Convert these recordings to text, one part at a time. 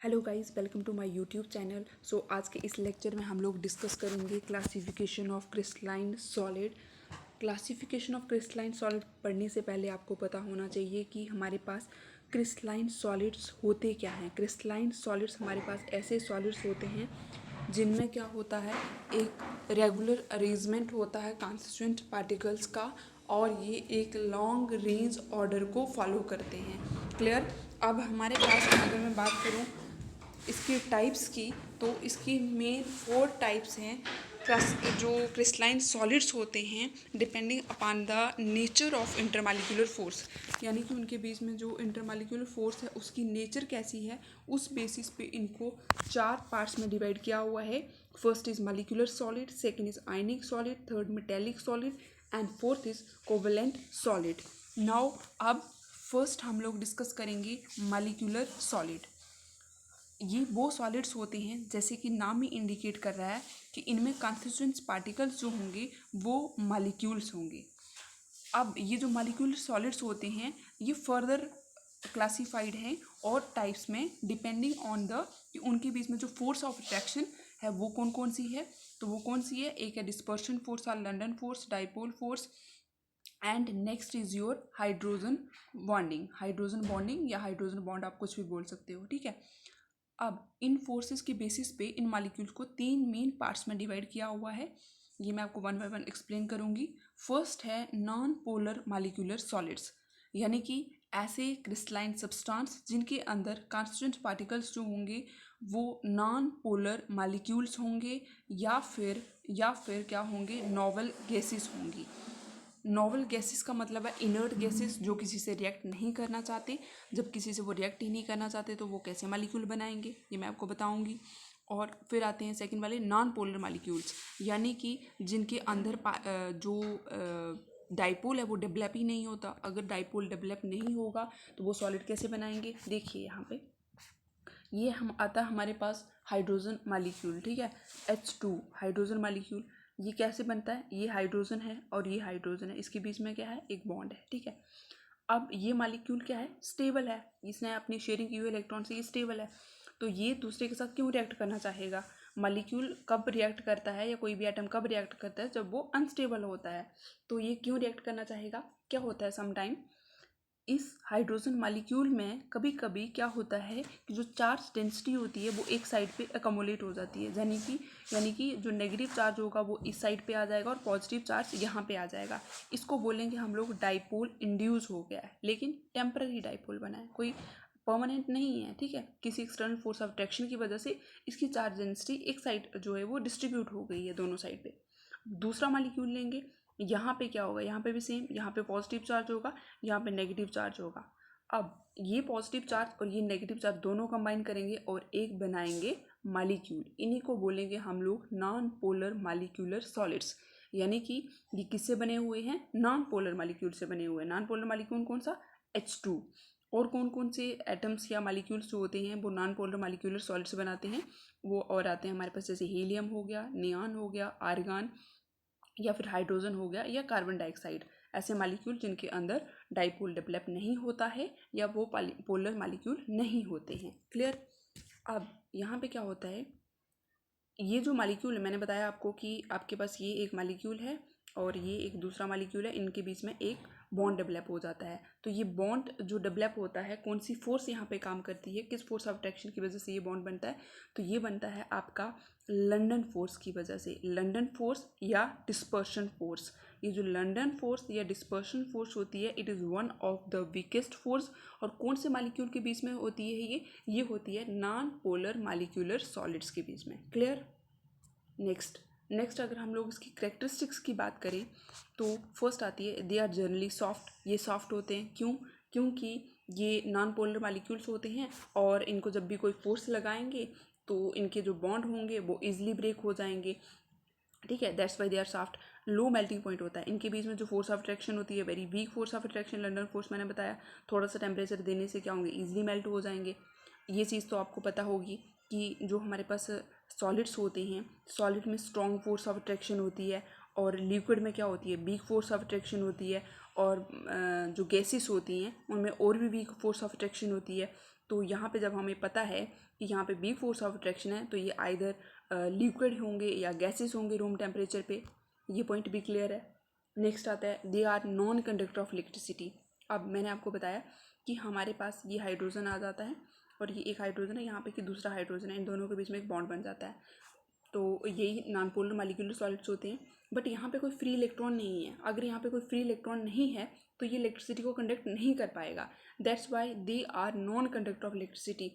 Hello guys, welcome to my YouTube channel. आज के इस लेक्चर में हम लोग डिस्कस करेंगे classification of crystalline solid. Classification of crystalline solid पढ़ने से पहले आपको पता होना चाहिए कि हमारे पास क्रिस्टलाइन सॉलिड्स होते क्या हैं। क्रिस्टलाइन सॉलिड्स हमारे पास ऐसे सॉलिड्स होते हैं जिनमें क्या होता है, एक रेगुलर अरेंजमेंट होता है कॉन्स्टिट्यूएंट पार्टिकल्स का, और ये एक लॉन्ग रेंज ऑर्डर को फॉलो करते हैं। क्लियर। अब हमारे पास अगर मैं बात करूँ इसकी टाइप्स की, तो इसकी मेन 4 टाइप्स हैं। जो क्रिस्टलाइन सॉलिड्स होते हैं depending upon the nature of intermolecular force, यानी कि उनके बीच में जो इंटरमॉलिक्यूलर फोर्स है उसकी नेचर कैसी है, उस बेसिस पे इनको 4 पार्ट्स में डिवाइड किया हुआ है। First is molecular solid, second is ionic solid, third metallic solid and fourth is covalent solid. Now अब फर्स्ट हम लोग डिस्कस करेंगे मॉलिक्यूलर सॉलिड। ये वो सॉलिड्स होते हैं, जैसे कि नाम ही इंडिकेट कर रहा है कि इनमें कॉन्स्टिट्यूएंट्स पार्टिकल्स जो होंगे वो मॉलिक्यूल्स होंगे। अब ये जो मॉलिक्यूलर सॉलिड्स होते हैं ये फर्दर क्लासिफाइड हैं और टाइप्स में, डिपेंडिंग ऑन द कि उनके बीच में जो फोर्स ऑफ अट्रैक्शन है वो कौन कौन सी है। तो वो कौन सी है, एक है डिस्पर्शन फोर्स और London force, dipole force, and next is your hydrogen bonding. Hydrogen bonding या हाइड्रोजन बॉन्ड आप कुछ भी बोल सकते हो, ठीक है। अब इन फोर्सेस के बेसिस पे इन मॉलिक्यूल्स को 3 मेन पार्ट्स में डिवाइड किया हुआ है। ये मैं आपको वन बाय वन एक्सप्लेन करूंगी। फर्स्ट है नॉन पोलर मॉलिक्यूलर सॉलिड्स, यानी कि ऐसे क्रिस्टलाइन सब्सटेंस जिनके अंदर कॉन्स्टिट्यूएंट पार्टिकल्स जो होंगे वो नॉन पोलर मॉलिक्यूल्स होंगे, या फिर क्या होंगे, नॉवल गैसेस होंगी। नॉवल गैसेस का मतलब है इनर्ट गैसेस जो किसी से रिएक्ट नहीं करना चाहते। जब किसी से वो रिएक्ट ही नहीं करना चाहते तो वो कैसे मॉलिक्यूल बनाएंगे, ये मैं आपको बताऊंगी। और फिर आते हैं सेकंड वाले नॉन पोलर मॉलिक्यूल्स, यानी कि जिनके अंदर जो डाइपोल है वो डेवलप ही नहीं होता। अगर डाइपोल डेवलप नहीं होगा तो वो सॉलिड कैसे बनाएंगे। देखिए यहाँ पे ये हम आता है हमारे पास हाइड्रोजन मॉलिक्यूल, ठीक है, H2 हाइड्रोजन मॉलिक्यूल। ये कैसे बनता है, ये हाइड्रोजन है और ये हाइड्रोजन है, इसके बीच में क्या है, एक बॉन्ड है, ठीक है। अब ये मॉलिक्यूल क्या है, स्टेबल है, इसने अपनी शेयरिंग की हुई इलेक्ट्रॉन से, ये स्टेबल है। तो ये दूसरे के साथ क्यों रिएक्ट करना चाहेगा। मॉलिक्यूल कब रिएक्ट करता है या कोई भी एटम कब रिएक्ट करता है, जब वो अनस्टेबल होता है। तो ये क्यों रिएक्ट करना चाहेगा, क्या होता है समटाइम इस हाइड्रोजन मॉलिक्यूल में कभी कभी क्या होता है कि जो चार्ज डेंसिटी होती है वो एक साइड पे अकोमोलेट हो जाती है, यानी कि जो नेगेटिव चार्ज होगा वो इस साइड पे आ जाएगा और पॉजिटिव चार्ज यहाँ पे आ जाएगा। इसको बोलेंगे हम लोग डाइपोल इंड्यूस हो गया है, लेकिन टेम्पररी डाइपोल बना है, कोई परमानेंट नहीं है, ठीक है। किसी एक्सटर्नल फोर्स ऑफ अट्रैक्शन की वजह से इसकी चार्ज डेंसिटी एक साइड जो है वो डिस्ट्रीब्यूट हो गई है दोनों साइड पे। दूसरा मॉलिक्यूल लेंगे, यहाँ पे क्या होगा, यहाँ पे भी सेम, यहाँ पे पॉजिटिव चार्ज होगा, यहाँ पे नेगेटिव चार्ज होगा। अब ये पॉजिटिव चार्ज और ये नेगेटिव चार्ज दोनों कंबाइन करेंगे और एक बनाएंगे मॉलिक्यूल। इन्हीं को बोलेंगे हम लोग नॉन पोलर मॉलिक्यूलर सॉलिड्स, यानी कि ये किससे बने हुए हैं, नॉन पोलर मॉलिक्यूल से बने हुए हैं। नॉन पोलर मॉलिक्यूल कौन सा, H2। और कौन कौन से एटम्स या मॉलिक्यूल्स जो होते हैं वो नॉन पोलर मॉलिक्यूलर सॉलिड्स बनाते हैं, वो और आते हैं हमारे पास, जैसे हीलियम हो गया, नियॉन हो गया, आर्गन, या फिर हाइड्रोजन हो गया, या कार्बन डाइऑक्साइड। ऐसे मॉलिक्यूल जिनके अंदर डाइपोल डेवलप नहीं होता है या वो पोलर मॉलिक्यूल नहीं होते हैं। क्लियर। अब यहाँ पे क्या होता है, ये जो मॉलिक्यूल है मैंने बताया आपको कि आपके पास ये एक मॉलिक्यूल है और ये एक दूसरा मॉलिक्यूल है, इनके बीच में एक बॉन्ड डेवलप हो जाता है। तो ये बॉन्ड जो डेवलप होता है, कौन सी फोर्स यहाँ पे काम करती है, किस फोर्स ऑफ अट्रैक्शन की वजह से ये बॉन्ड बनता है, तो ये बनता है आपका लंडन फोर्स की वजह से। लंडन फोर्स या डिस्पर्शन फोर्स, ये जो लंडन फोर्स या डिस्पर्शन फोर्स होती है, it is one of the weakest force. और कौन से मॉलिक्यूल के बीच में होती है ये होती है नॉन पोलर मॉलिक्यूलर सॉलिड्स के बीच में। क्लियर। नेक्स्ट अगर हम लोग इसकी करेक्टरिस्टिक्स की बात करें तो फर्स्ट आती है दे आर जनरली सॉफ्ट। ये सॉफ्ट होते हैं, क्योंकि ये नॉन पोलर मॉलिक्यूल्स होते हैं और इनको जब भी कोई फोर्स लगाएंगे तो इनके जो बॉन्ड होंगे वो इजीली ब्रेक हो जाएंगे, ठीक है। That's why they are soft. Low melting point होता है इनके बीच में, जो फोर्स ऑफ अट्रैक्शन होती है very weak force of attraction, London force मैंने बताया, थोड़ा सा टेम्परेचर देने से क्या होंगे, ईजिली मेल्ट हो जाएंगे। ये चीज़ तो आपको पता होगी कि जो हमारे पास सॉलिड्स होते हैं, सॉलिड में स्ट्रॉन्ग फोर्स ऑफ अट्रैक्शन होती है और लिक्विड में क्या होती है, वीक फोर्स ऑफ अट्रैक्शन होती है। और जो गैसेस होती हैं उनमें और भी वीक फोर्स ऑफ अट्रैक्शन होती है। तो यहाँ पे जब हमें पता है कि यहाँ पे वीक फोर्स ऑफ अट्रैक्शन है तो ये आइदर लिक्विड होंगे या गैसेस होंगे रूम टेम्परेचर पे, ये पॉइंट भी क्लियर है। नेक्स्ट आता है they are non conductor of electricity. अब मैंने आपको बताया कि हमारे पास ये हाइड्रोजन आ जाता है और ये एक हाइड्रोजन है यहाँ पे कि दूसरा हाइड्रोजन है, इन दोनों के बीच में एक बॉन्ड बन जाता है, तो यही नॉन पोलर मॉलिक्यूलर सॉलिड्स होते हैं। बट यहाँ पे कोई फ्री इलेक्ट्रॉन नहीं है। अगर यहाँ पे कोई फ्री इलेक्ट्रॉन नहीं है तो ये इलेक्ट्रिसिटी को कंडक्ट नहीं कर पाएगा। That's why they are non conductor of electricity,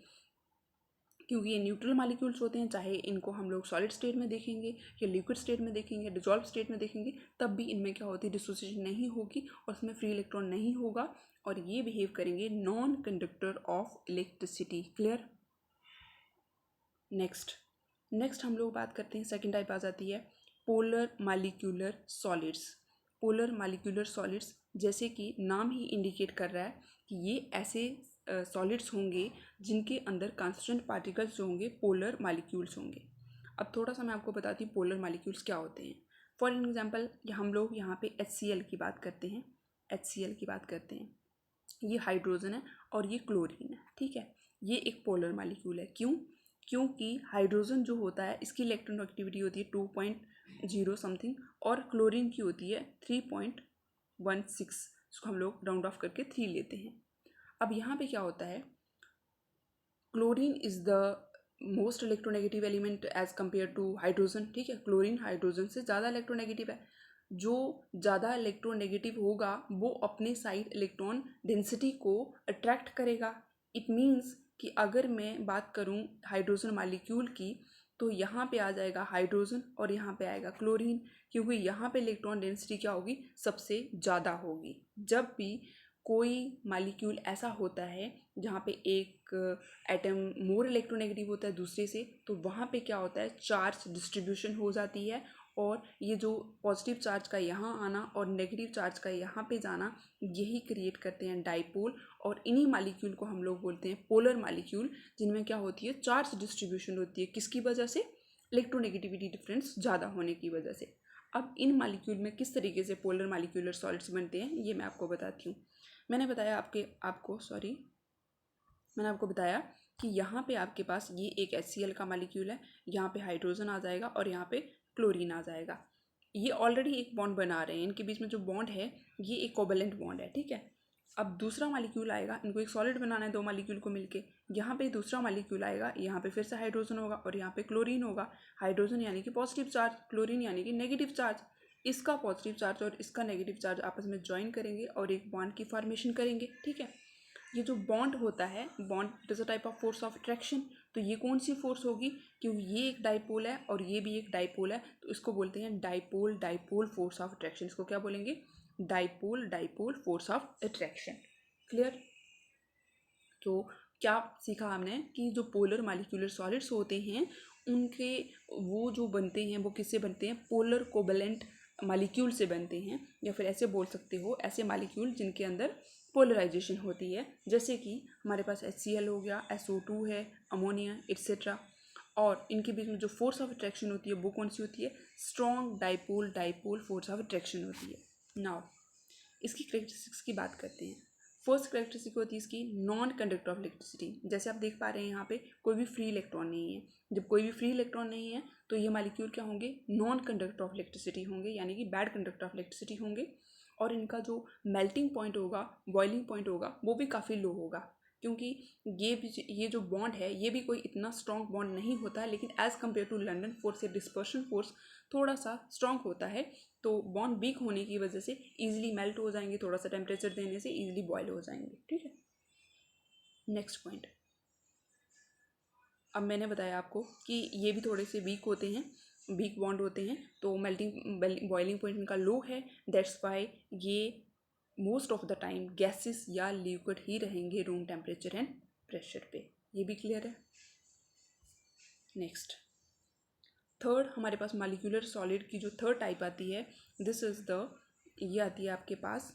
क्योंकि ये न्यूट्रल मॉलिक्यूल्स होते हैं। चाहे इनको हम लोग सॉलिड स्टेट में देखेंगे या लिक्विड स्टेट में देखेंगे, डिजॉल्व स्टेट में देखेंगे, तब भी इनमें क्या होती है, डिसोसिएशन नहीं होगी और इसमें फ्री इलेक्ट्रॉन नहीं होगा और ये बिहेव करेंगे non conductor of electricity. Clear. Next हम लोग बात करते हैं, सेकेंड टाइप आ जाती है polar molecular solids. Polar molecular solids जैसे कि नाम ही इंडिकेट कर रहा है कि ये ऐसे सॉलिड्स होंगे जिनके अंदर कॉन्स्टेंट पार्टिकल्स जो होंगे पोलर मॉलिक्यूल्स होंगे। अब थोड़ा सा मैं आपको बताती हूँ पोलर मॉलिक्यूल्स क्या होते हैं। फॉर एग्जांपल हम लोग यहाँ पे HCl की बात करते हैं, HCl की बात करते हैं। ये हाइड्रोजन है और ये क्लोरीन है, ठीक है। ये एक पोलर मॉलिक्यूल है। क्यों? क्योंकि हाइड्रोजन जो होता है इसकी इलेक्ट्रॉननेगेटिविटी होती है 2.0 समथिंग और क्लोरीन की होती है 3.16, इसको हम लोग राउंड ऑफ करके 3 लेते हैं। अब यहाँ पे क्या होता है, chlorine is the most electronegative element as compared to hydrogen, ठीक है। क्लोरीन हाइड्रोजन से ज़्यादा इलेक्ट्रोनेगेटिव है। जो ज़्यादा इलेक्ट्रोनेगेटिव होगा वो अपने साइड इलेक्ट्रॉन डेंसिटी को अट्रैक्ट करेगा। इट मीन्स कि अगर मैं बात करूं हाइड्रोजन मॉलिक्यूल की तो यहाँ पे आ जाएगा हाइड्रोजन और यहाँ पे आएगा क्लोरीन, क्योंकि यहाँ पे इलेक्ट्रॉन डेंसिटी क्या होगी, सबसे ज़्यादा होगी। जब भी कोई मॉलिक्यूल ऐसा होता है जहाँ पे एक एटम मोर इलेक्ट्रोनेगेटिव होता है दूसरे से, तो वहाँ पे क्या होता है, चार्ज डिस्ट्रीब्यूशन हो जाती है और ये जो पॉजिटिव चार्ज का यहाँ आना और नेगेटिव चार्ज का यहाँ पे जाना, यही क्रिएट करते हैं डाइपोल। और इन्हीं मॉलिक्यूल को हम लोग बोलते हैं पोलर मॉलिक्यूल, जिनमें क्या होती है, चार्ज डिस्ट्रीब्यूशन होती है। किसकी वजह से? इलेक्ट्रोनेगेटिविटी डिफरेंस ज़्यादा होने की वजह से। अब इन मॉलिक्यूल में किस तरीके से पोलर मॉलिक्यूलर सॉलिड्स बनते हैं ये मैं आपको बताती हूँ। मैंने बताया मैंने आपको बताया कि यहाँ पे आपके पास ये एक HCl का मॉलिक्यूल है, यहाँ पे हाइड्रोजन आ जाएगा और यहाँ पे क्लोरीन आ जाएगा। ये ऑलरेडी एक बॉन्ड बना रहे हैं, इनके बीच में जो बॉन्ड है ये एक कोवेलेंट बॉन्ड है, ठीक है। अब दूसरा मॉलिक्यूल आएगा, इनको एक सॉलिड बनाना है दो मॉलिक्यूल को मिलके। यहाँ पे दूसरा मॉलिक्यूल आएगा, यहाँ पे फिर से हाइड्रोजन होगा और यहाँ पे क्लोरीन होगा। हाइड्रोजन यानी कि पॉजिटिव चार्ज, क्लोरीन यानी कि नेगेटिव चार्ज। इसका पॉजिटिव चार्ज और इसका नेगेटिव चार्ज आपस में ज्वाइन करेंगे और एक बॉन्ड की फॉर्मेशन करेंगे, ठीक है। ये जो बॉन्ड होता है, bond is a type of force of attraction. तो ये कौन सी फोर्स होगी, क्योंकि ये एक डाइपोल है और ये भी एक डाइपोल है, तो इसको बोलते हैं dipole dipole force of attraction. इसको क्या बोलेंगे, dipole dipole force of attraction. Clear. तो क्या सीखा हमने कि जो पोलर मॉलिक्यूलर सॉलिड्स होते हैं उनके वो जो बनते हैं वो किससे बनते हैं, पोलर कोवेलेंट मॉलिक्यूल से बनते हैं, या फिर ऐसे बोल सकते हो ऐसे मॉलिक्यूल जिनके अंदर पोलराइजेशन होती है। जैसे कि हमारे पास HCl हो गया, SO2 है, अमोनिया एट्सेट्रा। और इनके बीच में जो फोर्स ऑफ अट्रैक्शन होती है वो कौन सी होती है, strong dipole dipole force of attraction होती है। नाउ इसकी करेक्टरिस्टिक्स की बात करते हैं। फर्स्ट करेक्टरिस्टिक होती है इसकी नॉन कंडक्टर ऑफ इलेक्ट्रिसिटी। जैसे आप देख पा रहे हैं यहाँ पे कोई भी फ्री इलेक्ट्रॉन नहीं है। जब कोई भी फ्री इलेक्ट्रॉन नहीं है तो ये मॉलिक्यूल क्या होंगे, नॉन कंडक्टर ऑफ इलेक्ट्रिसिटी होंगे, यानी कि बैड कंडक्टर ऑफ इलेक्ट्रिसिटी होंगे। और इनका जो मेल्टिंग पॉइंट होगा, बॉइलिंग पॉइंट होगा, वो भी काफ़ी लो होगा, क्योंकि ये जो बॉन्ड है ये भी कोई इतना स्ट्रॉन्ग बॉन्ड नहीं होता है, लेकिन as compared to London force या डिस्पर्शन फोर्स थोड़ा सा स्ट्रॉन्ग होता है। तो बॉन्ड वीक होने की वजह से ईजिली मेल्ट हो जाएंगे, थोड़ा सा टेम्परेचर देने से ईजिली बॉयल हो जाएंगे, ठीक है। नेक्स्ट पॉइंट, अब मैंने बताया आपको कि ये भी थोड़े से वीक होते हैं, वीक बॉन्ड होते हैं, तो मेल्टिंग बॉइलिंग पॉइंट इनका लो है। दैट्स वाई ये most of the time gases या लिक्विड ही रहेंगे रूम टेम्परेचर एंड प्रेशर पे। ये भी क्लियर है। नेक्स्ट थर्ड हमारे पास मॉलिक्यूलर सॉलिड की जो थर्ड टाइप आती है, दिस इज़ ये आती है आपके पास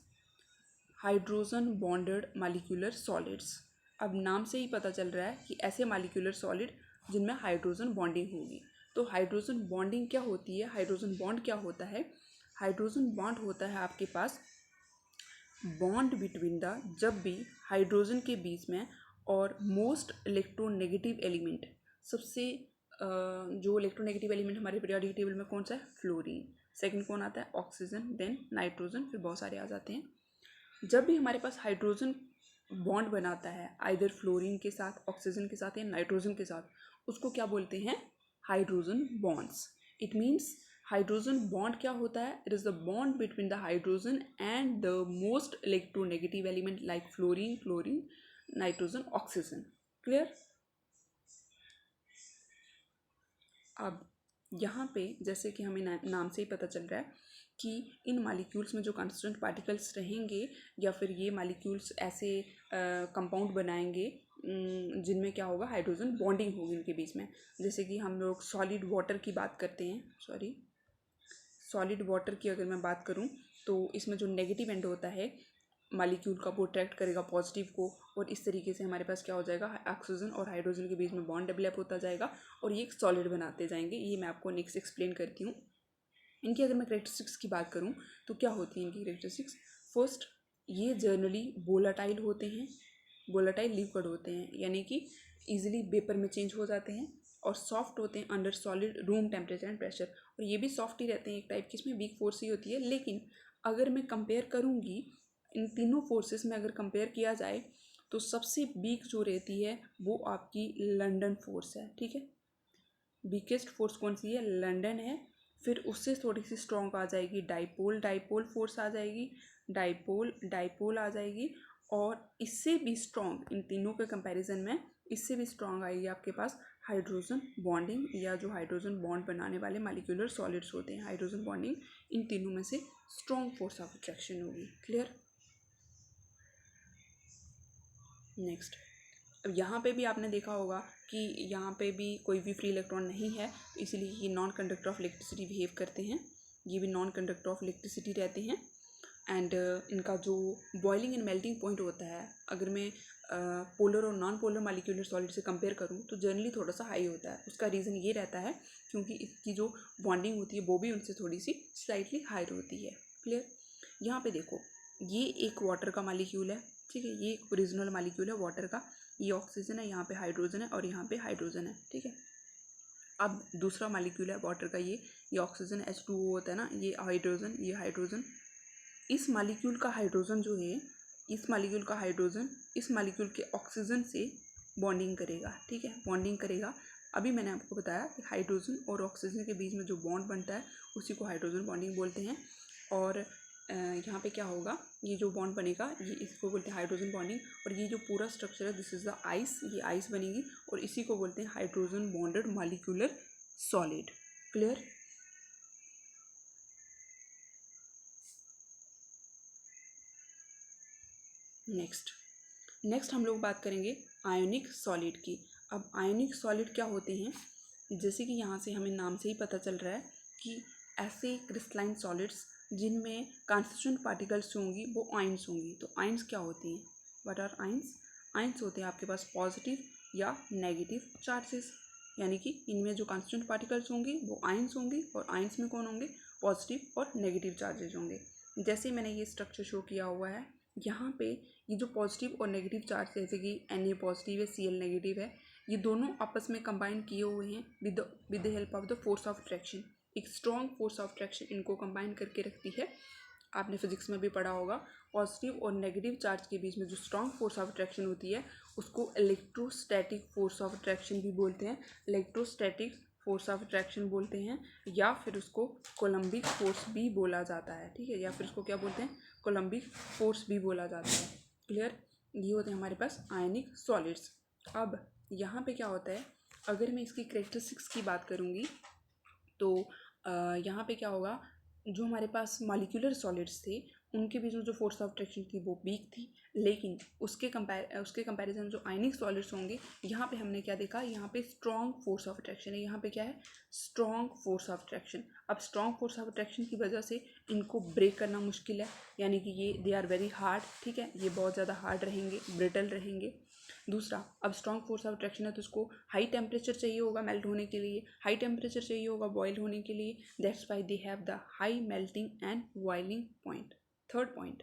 हाइड्रोजन बॉन्डेड मॉलिक्यूलर सॉलिड्स। अब नाम से ही पता चल रहा है कि ऐसे मॉलिक्यूलर सॉलिड जिनमें हाइड्रोजन बॉन्डिंग होगी। तो हाइड्रोजन बॉन्डिंग क्या होती है, हाइड्रोजन बॉन्ड क्या होता है, हाइड्रोजन बॉन्ड होता है आपके पास बॉन्ड बिटवीन द, जब भी हाइड्रोजन के बीच में और मोस्ट इलेक्ट्रोनेगेटिव एलिमेंट, सबसे जो इलेक्ट्रोनेगेटिव एलिमेंट हमारे पीरियोडिक टेबल में कौन सा है? फ्लोरीन। सेकंड कौन आता है? ऑक्सीजन, देन नाइट्रोजन, फिर बहुत सारे आ जाते हैं। जब भी हमारे पास हाइड्रोजन बॉन्ड बनाता है आइदर फ्लोरीन के साथ, ऑक्सीजन के साथ या नाइट्रोजन के साथ, उसको क्या बोलते हैं? Hydrogen bonds. It means hydrogen bond क्या होता है? It is the bond between the hydrogen and the most electronegative element like fluorine, chlorine, nitrogen, oxygen. Clear? अब यहाँ पे जैसे कि हमें नाम से ही पता चल रहा है कि इन मालिक्यूल्स में जो कॉन्स्टिट्यूएंट पार्टिकल्स रहेंगे या फिर ये मालिक्यूल्स ऐसे कंपाउंड बनाएंगे जिनमें क्या होगा? हाइड्रोजन बॉन्डिंग होगी इनके बीच में। जैसे कि हम लोग सॉलिड वाटर की बात करते हैं, सॉलिड वाटर की अगर मैं बात करूं तो इसमें जो नेगेटिव एंड होता है मालिक्यूल का, वो अट्रैक्ट करेगा पॉजिटिव को, और इस तरीके से हमारे पास क्या हो जाएगा? ऑक्सीजन और हाइड्रोजन के बीच में बॉन्ड डेवलप होता जाएगा और ये एक सॉलिड बनाते जाएंगे। ये मैं आपको नेक्स्ट एक्सप्लेन करती हूँ। इनकी अगर मैं करेक्टरिस्टिक्स की बात करूँ तो क्या होती है इनकी करेक्टरिस्टिक्स? फर्स्ट, ये जनरली वोलाटाइल होते हैं, वोलाटाइल लिक्विड होते हैं, यानी कि ईजिली वेपर में चेंज हो जाते हैं, और सॉफ्ट होते हैं under solid room temperature and pressure. और ये भी सॉफ्ट ही रहते हैं, एक टाइप की इसमें वीक फोर्स ही होती है। लेकिन अगर मैं कंपेयर करूँगी इन तीनों फोर्सेस में, अगर कंपेयर किया जाए तो सबसे वीक जो रहती है वो आपकी लंदन फोर्स है। ठीक है, वीकेस्ट फोर्स कौन सी है? लंदन है। फिर उससे थोड़ी सी स्ट्रॉन्ग आ जाएगी डाइपोल, डाइपोल फोर्स आ जाएगी, डाइपोल, डाइपोल आ जाएगी। और इससे भी स्ट्रॉन्ग, इन तीनों के कंपैरिजन में इससे भी स्ट्रॉन्ग आएगी आपके पास हाइड्रोजन बॉन्डिंग, या जो हाइड्रोजन बॉन्ड बनाने वाले मालिक्यूलर सॉलिड्स होते हैं, हाइड्रोजन बॉन्डिंग, इन तीनों में से स्ट्रॉन्ग फोर्स ऑफ अट्रैक्शन होगी। क्लियर? नेक्स्ट, अब यहाँ पे भी आपने देखा होगा कि यहाँ पे भी कोई भी फ्री इलेक्ट्रॉन नहीं है, तो इसीलिए ये non conductor of electricity behave करते हैं। ये भी नॉन कंडक्टर ऑफ इलेक्ट्रिसिटी रहते हैं। एंड इनका जो बॉइलिंग एंड मेल्टिंग पॉइंट होता है, अगर मैं पोलर और नॉन पोलर मालिक्यूलर सॉलिड से कंपेयर करूँ तो जनरली थोड़ा सा हाई होता है। उसका रीज़न ये रहता है क्योंकि इसकी जो बॉन्डिंग होती है वो भी उनसे थोड़ी सी स्लाइटली हायर होती है। क्लियर? यहाँ पे देखो, ये एक वाटर का मालिक्यूल है। ठीक है, ये एक ओरिजिनल मालिक्यूल है वाटर का। ये ऑक्सीजन है, यहाँ पे हाइड्रोजन है और यहाँ पे हाइड्रोजन है। ठीक है, अब दूसरा मालिक्यूल है वाटर का, ये ऑक्सीजन H2O होता है ना, ये हाइड्रोजन, ये हाइड्रोजन। इस मालिक्यूल का हाइड्रोजन जो है, इस मालिक्यूल का हाइड्रोजन इस मालिक्यूल के ऑक्सीजन से बॉन्डिंग करेगा। ठीक है, बॉन्डिंग करेगा। अभी मैंने आपको बताया कि हाइड्रोजन और ऑक्सीजन के बीच में जो बॉन्ड बनता है उसी को हाइड्रोजन बॉन्डिंग बोलते हैं। और यहाँ पे क्या होगा? ये जो बॉन्ड बनेगा ये इसको बोलते हैं हाइड्रोजन बॉन्डिंग। और ये जो पूरा स्ट्रक्चर है, दिस इज द आइस, ये आइस बनेगी और इसी को बोलते हैं hydrogen bonded molecular solid. Clear? Next हम लोग बात करेंगे आयोनिक सॉलिड की। अब आयोनिक सॉलिड क्या होते हैं? जैसे कि यहाँ से हमें नाम से ही पता चल रहा है कि ऐसे क्रिस्टलाइन सॉलिड्स जिनमें कॉन्स्टिट्यूएंट पार्टिकल्स होंगी वो आयंस होंगी। तो आयंस क्या होती हैं? What are ions? आयंस होते हैं आपके पास पॉजिटिव या नेगेटिव चार्जेस, यानी कि इनमें जो कॉन्स्टिट्यूएंट पार्टिकल्स होंगे वो आयंस होंगी, और आयंस में कौन होंगे? पॉजिटिव और नेगेटिव चार्जेस होंगे। जैसे मैंने ये स्ट्रक्चर शो किया हुआ है यहाँ पे, ये जो पॉजिटिव और नेगेटिव चार्ज, जैसे कि Na पॉजिटिव है, Cl नेगेटिव है, ये दोनों आपस में कंबाइन किए हुए हैं with the help of the force of attraction. एक स्ट्रॉन्ग फोर्स ऑफ अट्रैक्शन इनको कंबाइन करके रखती है। आपने फिजिक्स में भी पढ़ा होगा, पॉजिटिव और नेगेटिव चार्ज के बीच में जो स्ट्रॉन्ग फोर्स ऑफ अट्रैक्शन होती है उसको इलेक्ट्रोस्टैटिक फोर्स ऑफ अट्रैक्शन भी बोलते हैं, इलेक्ट्रोस्टैटिक फोर्स ऑफ अट्रैक्शन बोलते हैं, या फिर उसको कोलम्बिक फोर्स भी बोला जाता है। ठीक है, या फिर उसको क्या बोलते हैं? कोलम्बिक फोर्स भी बोला जाता है। क्लियर? ये होते हैं हमारे पास आयनिक सॉलिड्स। अब यहाँ पे क्या होता है, अगर मैं इसकी करेक्टरिस्टिक्स की बात करूँगी तो यहाँ पे क्या होगा, जो हमारे पास मॉलिक्यूलर सॉलिड्स थे उनके बीच में जो फोर्स ऑफ अट्रैक्शन थी वो वीक थी। लेकिन उसके कंपैरिजन जो आयनिक सॉलिड्स होंगे, यहाँ पे हमने क्या देखा? यहाँ पे स्ट्रॉन्ग फोर्स ऑफ अट्रैक्शन है। यहाँ पे क्या है? Strong force of attraction. अब स्ट्रॉन्ग फोर्स ऑफ अट्रैक्शन की वजह से इनको ब्रेक करना मुश्किल है, यानी कि ये दे आर वेरी हार्ड। ठीक है, ये बहुत ज़्यादा हार्ड रहेंगे, ब्रिटल रहेंगे। दूसरा, अब स्ट्रॉन्ग फोर्स ऑफ अट्रैक्शन है तो उसको हाई टेम्परेचर चाहिए होगा मेल्ट होने के लिए, हाई टेम्परेचर चाहिए होगा बॉयल होने के लिए। That's why they have the high melting and boiling point. Third point,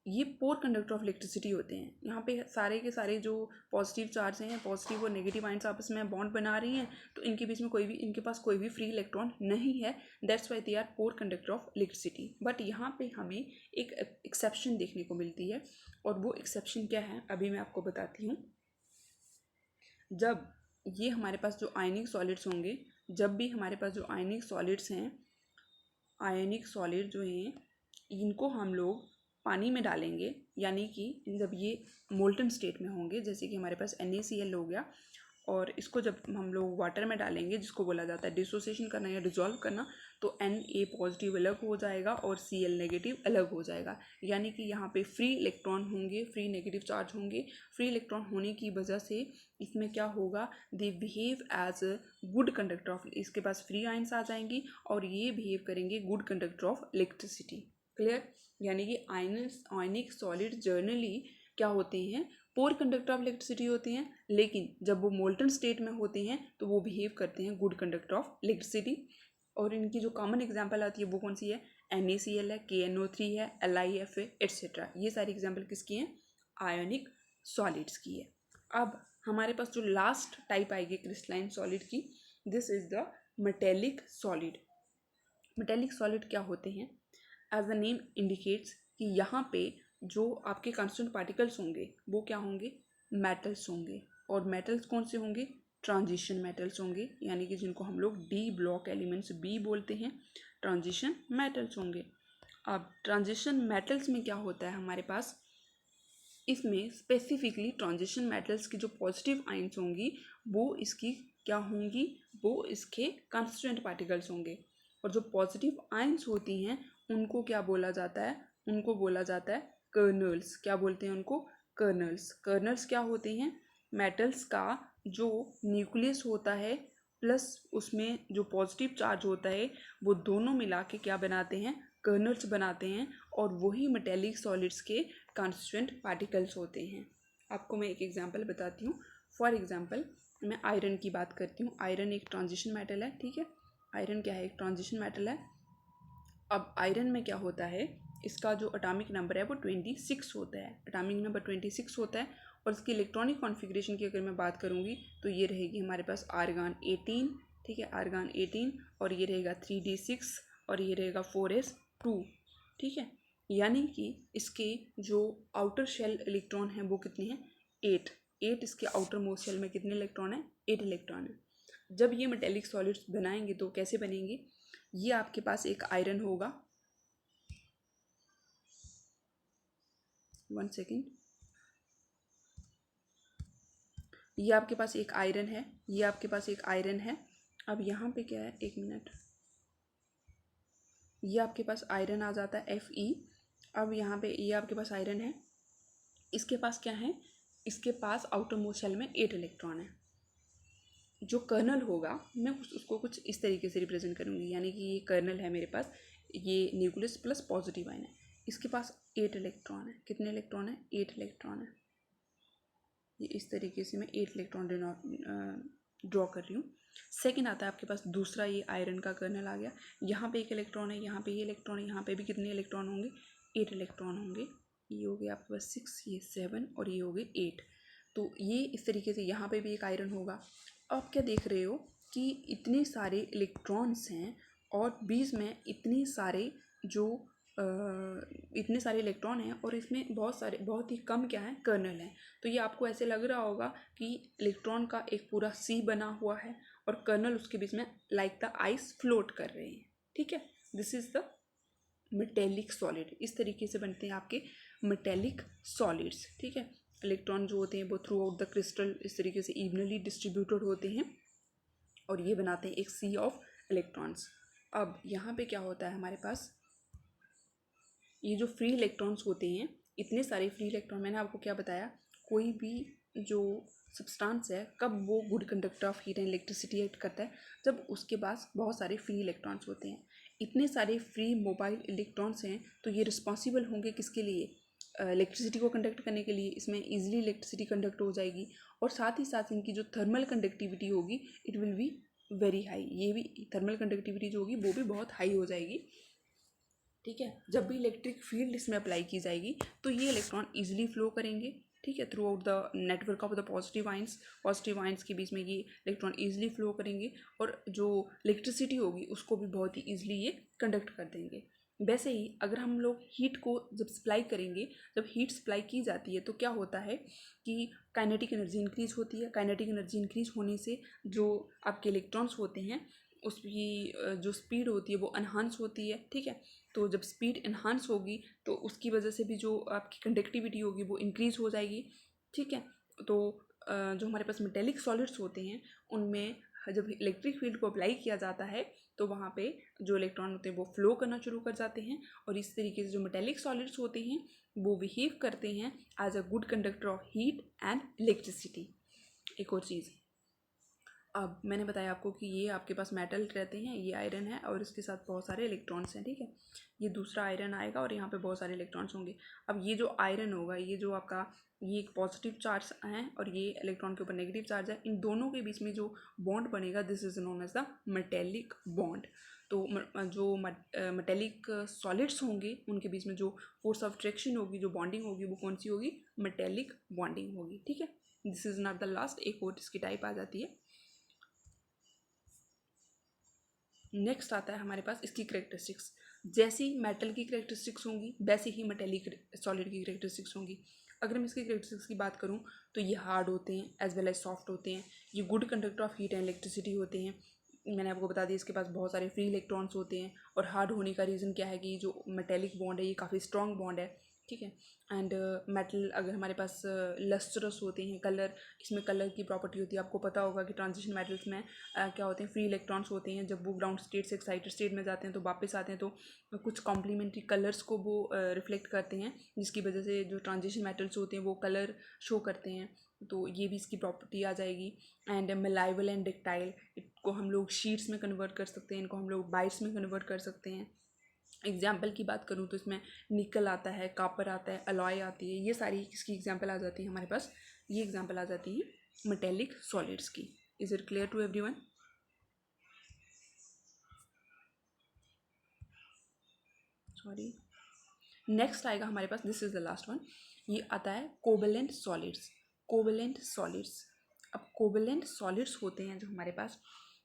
ये पोर कंडक्टर ऑफ इलेक्ट्रिसिटी होते हैं। यहाँ पे सारे के सारे जो पॉजिटिव चार्ज हैं, पॉजिटिव और नेगेटिव आयंस आपस में बॉन्ड बना रही हैं, तो इनके बीच में इनके पास कोई भी फ्री इलेक्ट्रॉन नहीं है। That's why they are poor conductor of electricity. But यहाँ पे हमें एक एक्सेप्शन देखने को मिलती है, और वो एक्सेप्शन क्या है अभी मैं आपको बताती हूँ। जब ये हमारे पास जो आयनिक सॉलिड्स होंगे, जब भी हमारे पास जो आयनिक सॉलिड्स हैं, आयनिक सॉलिड जो हैं, इनको हम लोग पानी में डालेंगे, यानी कि जब ये मोल्टन स्टेट में होंगे, जैसे कि हमारे पास NaCl हो गया, और इसको जब हम लोग वाटर में डालेंगे, जिसको बोला जाता है डिसोसिएशन करना या डिजॉल्व करना, तो Na पॉजिटिव अलग हो जाएगा और Cl नेगेटिव अलग हो जाएगा। यानी कि यहाँ पे फ्री इलेक्ट्रॉन होंगे, फ्री नेगेटिव चार्ज होंगे। फ्री इलेक्ट्रॉन होने की वजह से इसमें क्या होगा, they behave as a good conductor of, इसके पास फ्री आयंस आ जाएंगी और ये बिहेव करेंगे good conductor of electricity. Clear? यानी कि आयनिक सॉलिड जर्नली क्या होते हैं, पोर कंडक्टर ऑफ इलेक्ट्रिसिटी होते हैं, लेकिन जब वो मोल्टन स्टेट में होते हैं तो वो बिहेव करते हैं गुड कंडक्टर ऑफ इलेक्ट्रिसिटी। और इनकी जो कॉमन एग्जांपल आती है वो कौन सी है, NaCl है, KNO3 है, LiF है, एट्सेट्रा। ये सारी एग्जांपल किसकी हैं, आयोनिक सॉलिड्स की है। अब हमारे पास जो लास्ट टाइप आएगी क्रिस्टलाइन सॉलिड की, this is the metallic solid. Metallic solid क्या होते हैं, एज द नेम इंडिकेट्स कि यहाँ पे जो आपके कांस्टेंट पार्टिकल्स होंगे वो क्या होंगे, मेटल्स होंगे। और मेटल्स कौन से होंगे, ट्रांजिशन मेटल्स होंगे, यानी कि जिनको हम लोग डी ब्लॉक एलिमेंट्स बी बोलते हैं, ट्रांजिशन मेटल्स होंगे। अब ट्रांजिशन मेटल्स में क्या होता है हमारे पास, इसमें स्पेसिफिकली ट्रांजिशन मेटल्स की जो पॉजिटिव आयंस होंगी वो इसकी क्या होंगी, वो इसके कांस्टेंट पार्टिकल्स होंगे। और जो पॉजिटिव आयंस होती हैं उनको क्या बोला जाता है, उनको बोला जाता है कर्नल्स। क्या बोलते हैं उनको, कर्नल्स। कर्नल्स क्या होते हैं, मेटल्स का जो न्यूक्लियस होता है प्लस उसमें जो पॉजिटिव चार्ज होता है, वो दोनों मिला के क्या बनाते हैं, कर्नल्स बनाते हैं, और वही मेटेलिक सॉलिड्स के कांस्टेंट पार्टिकल्स होते हैं। आपको मैं एक एग्जांपल बताती हूँ। फॉर एग्जांपल मैं आयरन की बात करती हूँ। आयरन एक ट्रांजिशन मेटल है, ठीक है। आयरन क्या है, एक ट्रांजिशन मेटल है। अब आयरन में क्या होता है, इसका जो एटॉमिक नंबर है वो 26 होता है, एटॉमिक नंबर 26 होता है। और इसकी इलेक्ट्रॉनिक कॉन्फ़िगरेशन की अगर मैं बात करूँगी तो ये रहेगी हमारे पास आर्गान 18, ठीक है, आर्गान 18, और ये रहेगा 3d6, और ये रहेगा 4s2, ठीक है। यानी कि इसके जो आउटर शेल इलेक्ट्रॉन हैं वो कितने हैं, 8 इसके आउटर मोस्ट शेल में कितने इलेक्ट्रॉन हैं, 8 इलेक्ट्रॉन है। जब ये मेटेलिक सॉलिड्स बनाएंगे तो कैसे बनेंगे, ये आपके पास एक आयरन होगा, 1 सेकेंड, ये आपके पास एक आयरन है, ये आपके पास एक आयरन है। अब यहाँ पे क्या है, 1 मिनट, ये आपके पास आयरन आ जाता है Fe। अब यहाँ पे ये आपके पास आयरन है, इसके पास क्या है, इसके पास आउटर मोस्ट शेल में 8 इलेक्ट्रॉन है। जो कर्नल होगा मैं उसको कुछ इस तरीके से रिप्रेजेंट करूँगी, यानी कि ये कर्नल है मेरे पास, ये न्यूक्लियस प्लस पॉजिटिव आयन है, इसके पास 8 इलेक्ट्रॉन है। कितने इलेक्ट्रॉन है, 8 इलेक्ट्रॉन है। ये इस तरीके से मैं 8 इलेक्ट्रॉन ड्रॉ कर रही हूँ। सेकंड आता है आपके पास दूसरा, ये आयरन का कर्नल आ गया, यहाँ पे एक इलेक्ट्रॉन है, यहाँ पे ये इलेक्ट्रॉन है, यहाँ पे भी कितने इलेक्ट्रॉन होंगे, 8 इलेक्ट्रॉन होंगे। ये हो गया आपके पास 6, ये 7, और ये हो गए 8। तो ये इस तरीके से यहाँ पे भी एक आयरन होगा। आप क्या देख रहे हो कि इतने सारे इलेक्ट्रॉन्स हैं और बीच में इतने सारे जो इतने सारे इलेक्ट्रॉन हैं, और इसमें बहुत ही कम क्या है, कर्नल हैं। तो ये आपको ऐसे लग रहा होगा कि इलेक्ट्रॉन का एक पूरा सी बना हुआ है और कर्नल उसके बीच में लाइक द आइस फ्लोट कर रहे हैं, ठीक है। This is the metallic solid. इस तरीके से बनते हैं आपके मेटेलिक सॉलिड्स, ठीक है। इलेक्ट्रॉन जो होते हैं वो थ्रू आउट द क्रिस्टल इस तरीके से इवनली डिस्ट्रीब्यूटेड होते हैं और ये बनाते हैं एक सी ऑफ इलेक्ट्रॉन्स। अब यहाँ पे क्या होता है हमारे पास, ये जो फ्री इलेक्ट्रॉन्स होते हैं, इतने सारे फ्री इलेक्ट्रॉन, मैंने आपको क्या बताया, कोई भी जो सब्सटेंस है कब वो good conductor of heat and electricity act करता है, जब उसके पास बहुत सारे फ्री इलेक्ट्रॉन्स होते हैं। इतने सारे फ्री मोबाइल इलेक्ट्रॉन्स हैं तो ये रिस्पॉन्सिबल होंगे किसके लिए, इलेक्ट्रिसिटी को कंडक्ट करने के लिए। इसमें ईजिली इलेक्ट्रिसिटी कंडक्ट हो जाएगी, और साथ ही साथ इनकी जो थर्मल कंडक्टिविटी होगी it will be very high. ये भी थर्मल कंडक्टिविटी जो होगी वो भी बहुत हाई हो जाएगी, ठीक है। जब भी इलेक्ट्रिक फील्ड इसमें अप्लाई की जाएगी तो ये इलेक्ट्रॉन ईजिली फ्लो करेंगे, ठीक है, through out the network of the positive ions के बीच में ये इलेक्ट्रॉन ईजिली फ्लो करेंगे और जो इलेक्ट्रिसिटी होगी उसको भी बहुत ही ईजिली ये कंडक्ट कर देंगे। वैसे ही अगर हम लोग हीट को जब सप्लाई करेंगे, जब हीट सप्लाई की जाती है तो क्या होता है कि काइनेटिक एनर्जी इंक्रीज होती है। काइनेटिक एनर्जी इंक्रीज होने से जो आपके इलेक्ट्रॉन्स होते हैं उसकी जो स्पीड होती है वो एनहांस होती है, ठीक है। तो जब स्पीड इन्हांस होगी तो उसकी वजह से भी जो आपकी कंडक्टिविटी होगी वो इंक्रीज़ हो जाएगी, ठीक है। तो जो हमारे पास मेटेलिक सॉलिड्स होते हैं उनमें जब इलेक्ट्रिक फील्ड को अप्लाई किया जाता है तो वहाँ पे जो इलेक्ट्रॉन होते हैं वो फ्लो करना शुरू कर जाते हैं और इस तरीके से जो मेटेलिक सॉलिड्स होते हैं वो बिहेव करते हैं as a good conductor of heat and electricity. एक और चीज़, अब मैंने बताया आपको कि ये आपके पास मेटल रहते हैं, ये आयरन है और इसके साथ बहुत सारे इलेक्ट्रॉन्स हैं, ठीक है। ये दूसरा आयरन आएगा और यहाँ पे बहुत सारे इलेक्ट्रॉन्स होंगे। अब ये जो आयरन होगा, ये जो आपका ये एक पॉजिटिव चार्ज है और ये इलेक्ट्रॉन के ऊपर नेगेटिव चार्ज है, इन दोनों के बीच में जो बॉन्ड बनेगा this is known as the metallic bond. तो जो मेटेलिक सॉलिड्स होंगे उनके बीच में जो फोर्स ऑफ अट्रैक्शन होगी, जो बॉन्डिंग होगी, वो कौन सी होगी? मेटेलिक बॉन्डिंग होगी, ठीक है। This is not the last, एक और इसकी टाइप आ जाती है। नेक्स्ट आता है हमारे पास इसकी करेक्टरिस्टिक्स। जैसी मेटल की करेक्टरिस्टिक्स होंगी वैसे ही मेटेलिक सॉलिड की करेक्टरिस्टिक्स होंगी। अगर मैं इसकी करेक्टरिस्टिक्स की बात करूं तो ये हार्ड होते हैं एज वेल एज सॉफ्ट होते हैं, ये good conductor of heat and electricity होते हैं। मैंने आपको बता दिया इसके पास बहुत सारे फ्री इलेक्ट्रॉन्स होते हैं और हार्ड होने का रीज़न क्या है कि जो मेटेलिक बॉन्ड है ये काफ़ी स्ट्रॉन्ग बॉन्ड है, ठीक है। एंड मेटल अगर हमारे पास लस्ट्रस होते हैं, कलर, इसमें कलर की प्रॉपर्टी होती है। आपको पता होगा कि ट्रांजिशन मेटल्स में क्या होते हैं, फ्री इलेक्ट्रॉन्स होते हैं। जब वो ग्राउंड स्टेट से एक्साइटेड स्टेट में जाते हैं तो वापस आते हैं तो कुछ कॉम्प्लीमेंट्री कलर्स को वो रिफ्लेक्ट करते हैं, जिसकी वजह से जो ट्रांजिशन मेटल्स होते हैं वो कलर शो करते हैं। तो ये भी इसकी प्रॉपर्टी आ जाएगी। एंड मेलाइबल एंड डक्टाइल, इनको हम लोग शीट्स में कन्वर्ट कर सकते हैं, इनको हम लोग बाइट्स में कन्वर्ट कर सकते हैं। एग्जाम्पल की बात करूँ तो इसमें निकल आता है, कापर आता है, अलॉय आती है, ये सारी किसकी एग्जाम्पल आ जाती है हमारे पास? ये एग्जाम्पल आ जाती है मेटेलिक सॉलिड्स की। Is it clear to everyone? Sorry, next आएगा हमारे पास, this is the last one, ये आता है कोवेलेंट सॉलिड्स। कोवेलेंट सॉलिड्स, अब कोवेलेंट सॉलिड्स होते हैं जो हमारे पास,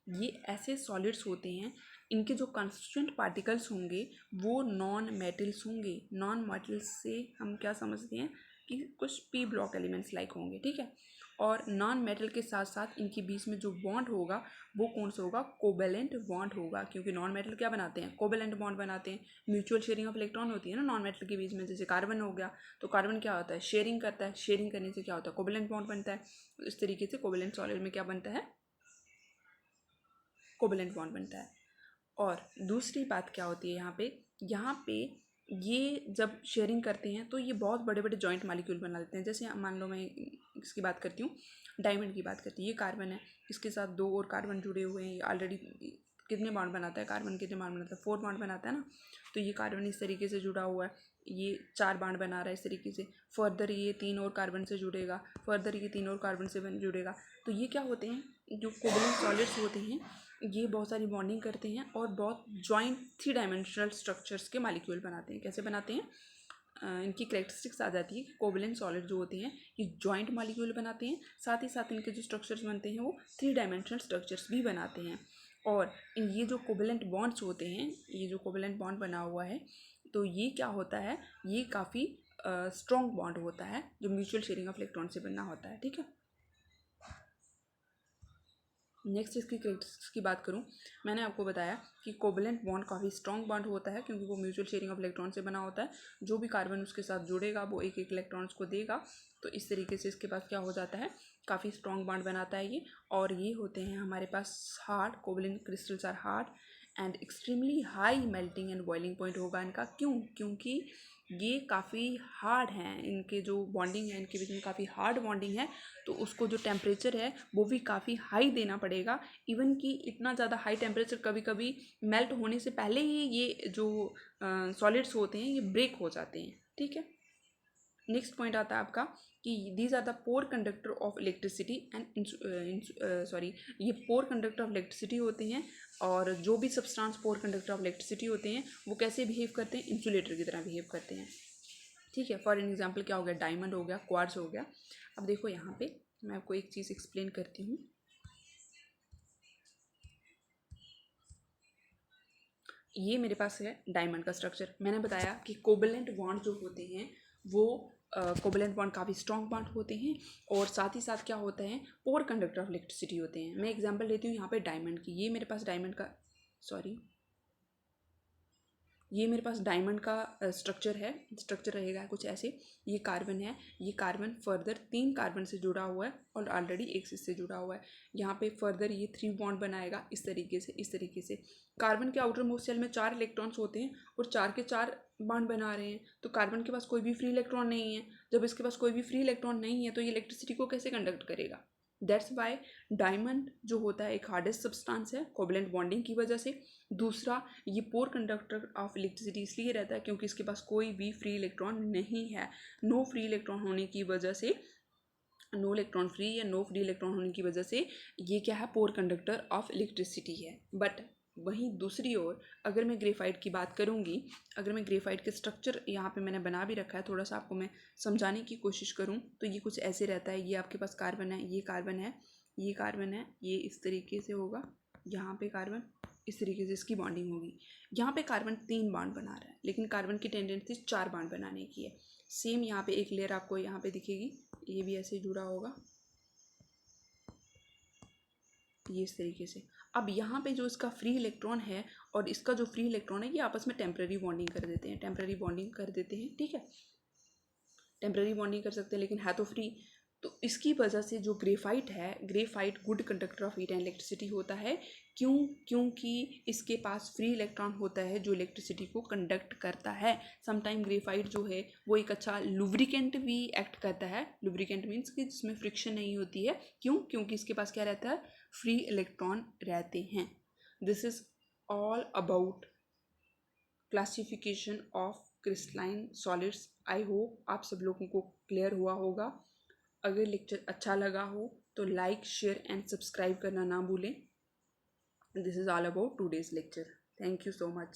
ये ऐसे सॉलिड्स होते हैं इनके जो कॉन्स्टिट्यूएंट पार्टिकल्स होंगे वो नॉन मेटल्स होंगे। नॉन मेटल्स से हम क्या समझते हैं कि कुछ पी ब्लॉक एलिमेंट्स लाइक होंगे, ठीक है। और नॉन मेटल के साथ साथ इनके बीच में जो बॉन्ड होगा वो कौन सा होगा? कोवेलेंट बॉन्ड होगा, क्योंकि नॉन मेटल क्या बनाते हैं? कोवेलेंट बॉन्ड बनाते हैं। म्यूचुअल शेयरिंग ऑफ इलेक्ट्रॉन होती है ना नॉन मेटल के बीच में, जैसे कार्बन हो गया, तो कार्बन क्या होता है? शेयरिंग करता है, शेयरिंग करने से क्या होता है? कोवेलेंट बॉन्ड बनता है। तो इस तरीके से कोवेलेंट सॉलिड में क्या बनता है? कोवेलेंट बॉन्ड बनता है। और दूसरी बात क्या होती है यहाँ पे ये जब शेयरिंग करते हैं तो ये बहुत बड़े बड़े जॉइंट मालिक्यूल बना लेते हैं। जैसे मान लो मैं इसकी बात करती हूँ, डायमंड की बात करती हूँ, ये कार्बन है, इसके साथ 2 और कार्बन जुड़े हुए हैं। ये ऑलरेडी कितने बॉन्ड बनाता है कार्बन? कितने बॉन्ड बनाता है? 4 बॉन्ड बनाता है ना। तो ये कार्बन इस तरीके से जुड़ा हुआ है, ये 4 बॉन्ड बना रहा है इस तरीके से। फर्दर ये 3 और कार्बन से जुड़ेगा, फर्दर ये 3 और कार्बन से जुड़ेगा। तो ये क्या होते हैं, जो कोवेलेंट सॉलिड्स होते हैं ये बहुत सारी बॉन्डिंग करते हैं और बहुत जॉइंट 3 डायमेंशनल स्ट्रक्चर्स के मालिक्यूल बनाते हैं। कैसे बनाते हैं? इनकी करेक्टरिस्टिक्स आ जाती है कि कोवेलेंट सॉलिड जो होते हैं ये जॉइंट मालिक्यूल बनाते हैं, साथ ही साथ इनके जो स्ट्रक्चर्स बनते हैं वो 3 डायमेंशनल स्ट्रक्चर्स भी बनाते हैं। और ये जो कोवेलेंट बॉन्ड्स होते हैं, ये जो कोवेलेंट बॉन्ड बना हुआ है तो ये क्या होता है, ये काफ़ी स्ट्रॉन्ग बॉन्ड होता है जो म्यूचुअल शेयरिंग ऑफ इलेक्ट्रॉन से बनना होता है, ठीक है। नेक्स्ट इसकी करेक्टरिस्टिक्स की बात करूं, मैंने आपको बताया कि कोवेलेंट बॉन्ड काफ़ी स्ट्रॉन्ग बॉन्ड होता है क्योंकि वो म्यूचुअल शेयरिंग ऑफ इलेक्ट्रॉन से बना होता है। जो भी कार्बन उसके साथ जुड़ेगा वो एक एक इलेक्ट्रॉन्स को देगा। तो इस तरीके से इसके पास क्या हो जाता है, काफ़ी स्ट्रॉन्ग बॉन्ड बनाता है ये। और ये होते हैं हमारे पास hard, covalent crystals are hard and extremely high melting and boiling point होगा इनका। क्यों? क्योंकि ये काफ़ी हार्ड हैं, इनके जो बॉन्डिंग है इनके बीच में काफ़ी हार्ड बॉन्डिंग है, तो उसको जो टेम्परेचर है वो भी काफ़ी हाई देना पड़ेगा। इवन कि इतना ज़्यादा हाई टेम्परेचर कभी कभी मेल्ट होने से पहले ही ये जो सॉलिड्स होते हैं ये ब्रेक हो जाते हैं, ठीक है। नेक्स्ट पॉइंट आता है आपका कि these are the poor conductor of electricity and ये पोर कंडक्टर ऑफ इलेक्ट्रिसिटी होते हैं, और जो भी substance poor conductor of electricity होते हैं वो कैसे बिहेव करते हैं, इंसुलेटर की तरह बिहेव करते हैं। ठीक है, फॉर एग्जाम्पल क्या हो गया, डायमंड हो गया, क्वार्ट्ज हो गया। अब देखो यहाँ पे मैं आपको एक चीज़ एक्सप्लेन करती हूँ। ये मेरे पास है डायमंड का स्ट्रक्चर। मैंने बताया कि कोवलेंट बॉन्ड जो होते हैं वो कोवलेंट बॉन्ड काफ़ी स्ट्रॉन्ग बॉन्ड होते हैं, और साथ ही साथ क्या होता है, पोर कंडक्टर ऑफ इलेक्ट्रिसिटी होते हैं। मैं एग्जांपल लेती हूँ यहाँ पे डायमंड की। ये मेरे पास डायमंड का ये मेरे पास डायमंड का स्ट्रक्चर है। स्ट्रक्चर रहेगा कुछ ऐसे। ये कार्बन है, ये कार्बन फर्दर 3 कार्बन से जुड़ा हुआ है और ऑलरेडी एक से जुड़ा हुआ है। यहाँ पे फर्दर ये 3 बॉन्ड बनाएगा इस तरीके से, इस तरीके से। कार्बन के आउटर मोस्ट शेल में 4 इलेक्ट्रॉन्स होते हैं और 4 के 4 बॉन्ड बना रहे हैं, तो कार्बन के पास कोई भी फ्री इलेक्ट्रॉन नहीं है। जब इसके पास कोई भी फ्री इलेक्ट्रॉन नहीं है तो ये इलेक्ट्रिसिटी को कैसे कंडक्ट करेगा। दैट्स वाई डायमंड जो होता है एक हार्डेस्ट सब्सटेंस है कोवलेंट बॉन्डिंग की वजह से। दूसरा, ये पोर कंडक्टर ऑफ इलेक्ट्रिसिटी इसलिए रहता है क्योंकि इसके पास कोई भी फ्री इलेक्ट्रॉन नहीं है। नो फ्री इलेक्ट्रॉन होने की वजह से, नो इलेक्ट्रॉन फ्री या नो फ्री इलेक्ट्रॉन होने की वजह से ये क्या है, पोर कंडक्टर ऑफ इलेक्ट्रिसिटी है। बट वहीं दूसरी ओर अगर मैं ग्रेफाइट की बात करूँगी, अगर मैं ग्रेफाइट के स्ट्रक्चर यहाँ पे मैंने बना भी रखा है, थोड़ा सा आपको मैं समझाने की कोशिश करूँ तो ये कुछ ऐसे रहता है। ये आपके पास कार्बन है, ये कार्बन है, ये कार्बन है, ये इस तरीके से होगा, यहाँ पे कार्बन इस तरीके से इसकी बॉन्डिंग होगी। यहाँ पे कार्बन 3 बॉन्ड बना रहा है, लेकिन कार्बन की टेंडेंसी 4 बॉन्ड बनाने की है। सेम यहाँ पे एक लेयर आपको यहाँ पे दिखेगी, ये भी ऐसे जुड़ा होगा, ये इस तरीके से। अब यहाँ पे जो इसका फ्री इलेक्ट्रॉन है और इसका जो फ्री इलेक्ट्रॉन है ये आपस में टेम्पररी बॉन्डिंग कर देते हैं, टेम्पररी बॉन्डिंग कर देते हैं। ठीक है, टेम्पररी बॉन्डिंग कर सकते हैं लेकिन है तो फ्री। तो इसकी वजह से जो ग्रेफाइट है, graphite good conductor of heat and electricity होता है। क्योंकि इसके पास फ्री इलेक्ट्रॉन होता है जो इलेक्ट्रिसिटी को कंडक्ट करता है। समटाइम ग्रेफाइट जो है वो एक अच्छा लुब्रिकेंट भी एक्ट करता है। लुब्रिकेंट मीन्स कि जिसमें फ्रिक्शन नहीं होती है। क्योंकि इसके पास क्या रहता है, फ्री इलेक्ट्रॉन रहते हैं। This is all about classification of crystalline solids. I hope आप सब लोगों को क्लियर हुआ होगा। अगर लेक्चर अच्छा लगा हो तो लाइक, शेयर एंड सब्सक्राइब करना ना भूलें। This is all about today's lecture. Thank you so much.